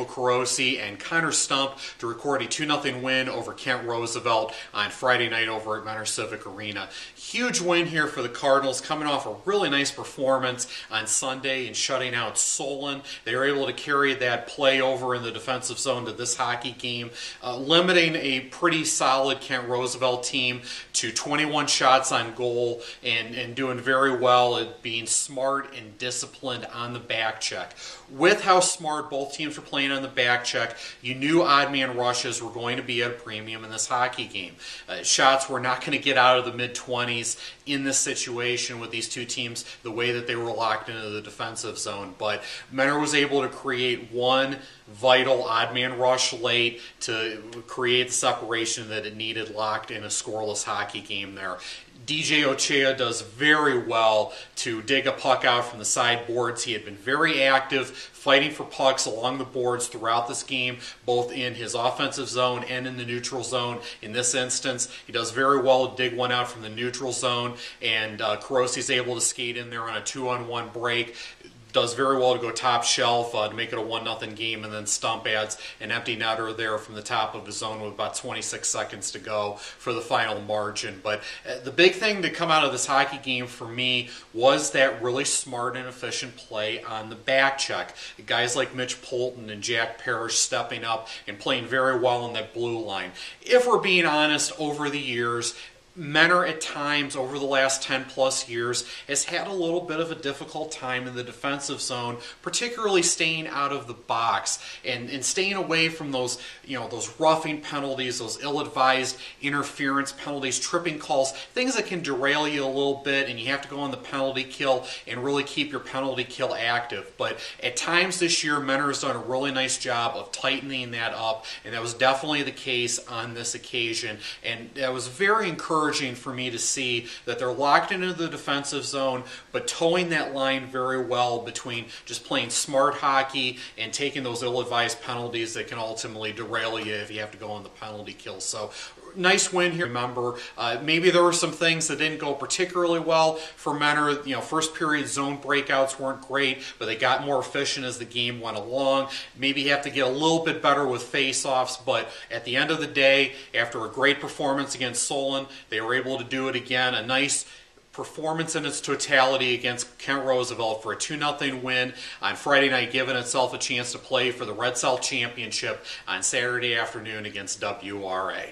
Michael Carosi and Connor Stump to record a 2-0 win over Kent Roosevelt on Friday night over at Mentor Civic Arena. Huge win here for the Cardinals, coming off a really nice performance on Sunday and shutting out Solon. They were able to carry that play over in the defensive zone to this hockey game, limiting a pretty solid Kent Roosevelt team to 21 shots on goal and doing very well at being smart and disciplined on the back check. With how smart both teams were playing on the back check, you knew odd man rushes were going to be at a premium in this hockey game. Shots were not going to get out of the mid-20s in this situation with these two teams the way that they were locked into the defensive zone. But Mentor was able to create one vital odd man rush late to create the separation that it needed locked in a scoreless hockey game there. DJ Ochea does very well to dig a puck out from the side boards. He had been very active, fighting for pucks along the boards throughout this game, both in his offensive zone and in the neutral zone. In this instance, he does very well to dig one out from the neutral zone, and Carosi's able to skate in there on a 2-on-1 break. Does very well to go top shelf to make it a 1-0 game, and then Stump adds an empty netter there from the top of the zone with about 26 seconds to go for the final margin. But the big thing to come out of this hockey game for me was that really smart and efficient play on the back check. Guys like Mitch Polton and Jack Parrish stepping up and playing very well in that blue line. If we're being honest, over the years, Mentor at times over the last 10+ years has had a little bit of a difficult time in the defensive zone, particularly staying out of the box and staying away from those, those roughing penalties, those ill-advised interference penalties, tripping calls, things that can derail you a little bit, and you have to go on the penalty kill and really keep your penalty kill active. But at times this year, Mentor has done a really nice job of tightening that up, and that was definitely the case on this occasion, and that was very encouraging for me to see that they're locked into the defensive zone, but towing that line very well between just playing smart hockey and taking those ill-advised penalties that can ultimately derail you if you have to go on the penalty kill. So nice win here. Remember, maybe there were some things that didn't go particularly well for Mentor. First period zone breakouts weren't great, but they got more efficient as the game went along. Maybe you have to get a little bit better with face-offs, but at the end of the day, after a great performance against Solon, they were able to do it again. A nice performance in its totality against Kent Roosevelt for a 2-0 win on Friday night, giving itself a chance to play for the Red Cell Championship on Saturday afternoon against WRA.